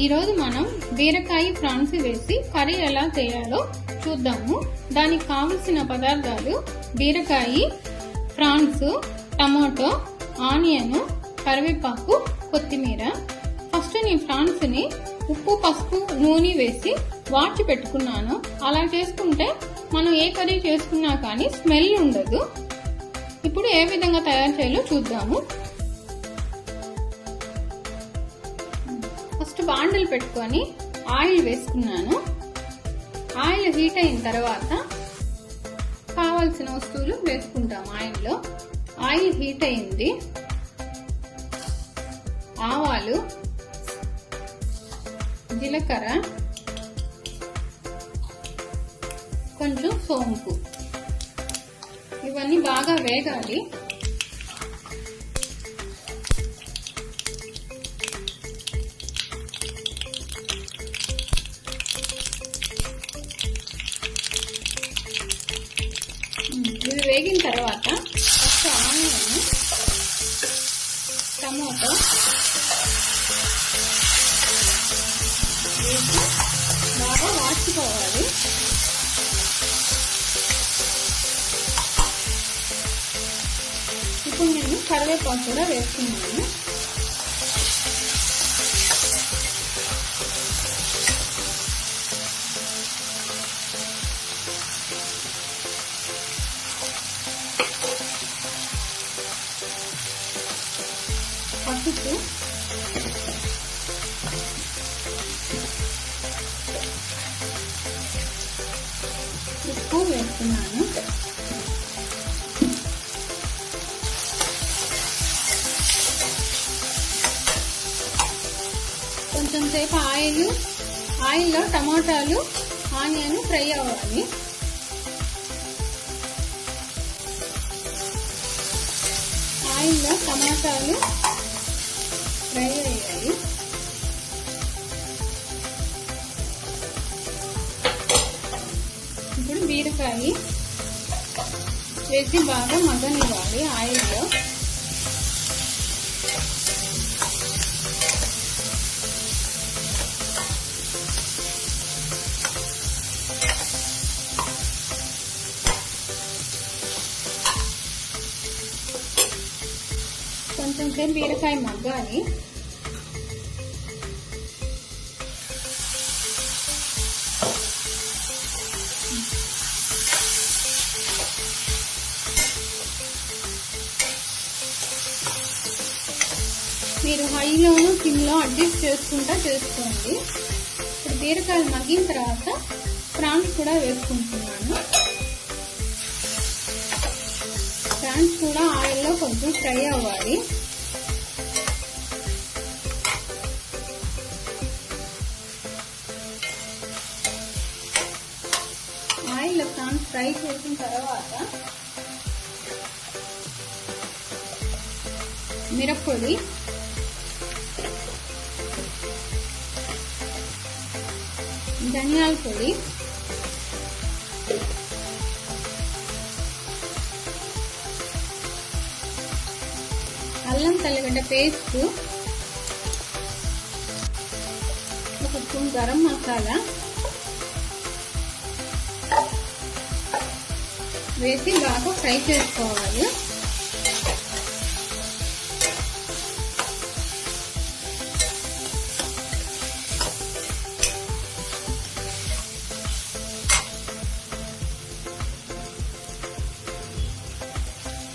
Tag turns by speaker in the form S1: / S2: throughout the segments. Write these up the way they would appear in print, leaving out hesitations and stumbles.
S1: ఈరోజు మనం బీరకాయ ప్రాన్స్ వేసి కర్రీ ఎలా చేయాలో చూద్దాము. దానికి కావలసిన పదార్థాలు బీరకాయ, ప్రాన్స్, టమాటో, ఆనియన్, కరివేపాకు, కొత్తిమీర. ఫస్ట్ నేను ప్రాన్స్ ని ఉప్పు, పసుపు, నూనె వేసి వాడ్చి పెట్టుకున్నాను. అలా చేసుకుంటే మనం ఏ కర్రీ చేసుకున్నా కానీ స్మెల్ ఉండదు. ఇప్పుడు ఏ విధంగా తయారు చేయాలో చూద్దాము. ఫస్ట్ బాండిల్ పెట్టుకొని ఆయిల్ వేసుకున్నాను. ఆయిల్ హీట్ అయిన తర్వాత కావాల్సిన వస్తువులు వేసుకుంటాం. ఆయిల్ హీట్ అయింది. ఆవాలు, జీలకర్ర, కొంచెం సోంపు, ఇవన్నీ బాగా వేగాలి. ఇవి వేగిన తర్వాత ఫస్ట్ ఆనియన్, టమాటో వేసి బాగా వాడుకోవాలి. ఇప్పుడు నేను కరివేపాకు కూడా వేస్తున్నాను. పసుపు, ఉప్పు వేస్తున్నాను. కొంచెం సేపు ఆయిల్లో టమాటాలు, ఆనియన్ ఫ్రై అవ్వాలి. ఆయిల్లో టమాటాలు ఫ్రై అయ్యాయి. ఇప్పుడు బీరకాయ వేసి బాగా మగ్గనివ్వాలి ఆయిల్లో. కొంచెం సేపు బీరకాయ మగ్గాలి. మీరు హైలోను సిమ్లో అడ్జస్ట్ చేసుకుంటా చేసుకోండి. ఇప్పుడు బీరకాయలు మగ్గిన తర్వాత ప్రాన్స్ కూడా వేసుకుంటున్నాను. ప్రాన్స్ కూడా ఆయిల్లో కొంచెం ఫ్రై అవ్వాలి. ఆయిల్లో ప్రాన్స్ ఫ్రై చేసిన తర్వాత మిరప్పొడి, ధనియాల పొడి, అల్లం తెల్లగడ్డ పేస్ట్, ఒక స్పూన్ గరం మసాలా వేసి బాగా ఫ్రై చేసుకోవాలి.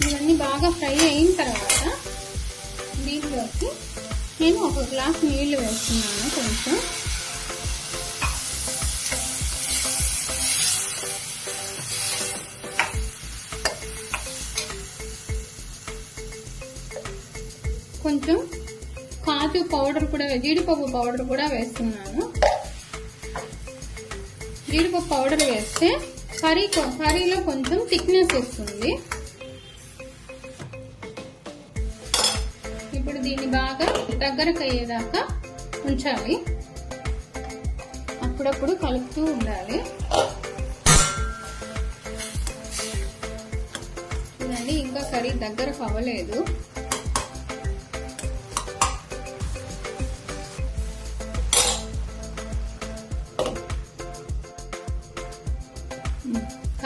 S1: ఇవన్నీ బాగా ఫ్రై అయిన తర్వాత దీంట్లోకి నేను ఒక గ్లాస్ నీళ్లు వేస్తున్నాను. కొంచెం కాజు పౌడర్ కూడా, జీడిపప్పు పౌడర్ కూడా వేస్తున్నాను. జీడిపప్పు పౌడర్ వేస్తే కర్రీలో కొంచెం థిక్నెస్ వస్తుంది. ఇప్పుడు దీన్ని బాగా దగ్గరకు అయ్యేదాకా ఉంచాలి. అప్పుడప్పుడు కలుపుతూ ఉండాలి. చూడండి, ఇంకా కర్రీ దగ్గరకు అవ్వలేదు.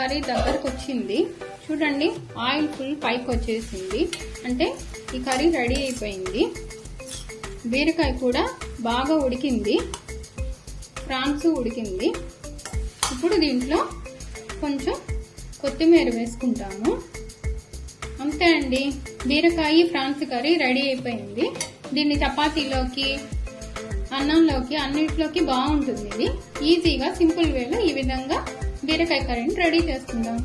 S1: కర్రీ దగ్గరకు వచ్చింది. చూడండి, ఆయిల్ ఫుల్ పైకి వచ్చేసింది. అంటే ఈ కర్రీ రెడీ అయిపోయింది. బీరకాయ కూడా బాగా ఉడికింది, ప్రాన్స్ ఉడికింది. ఇప్పుడు దీంట్లో కొంచెం కొత్తిమీర వేసుకుంటాము. అంతే అండి, బీరకాయ ఫ్రాన్స్ కర్రీ రెడీ అయిపోయింది. దీన్ని చపాతీలోకి, అన్నంలోకి, అన్నిటిలోకి బాగుంటుంది. ఇది ఈజీగా సింపుల్ వేలో ఈ విధంగా బీరకాయ కర్రీని రెడీ చేసుకుందాం.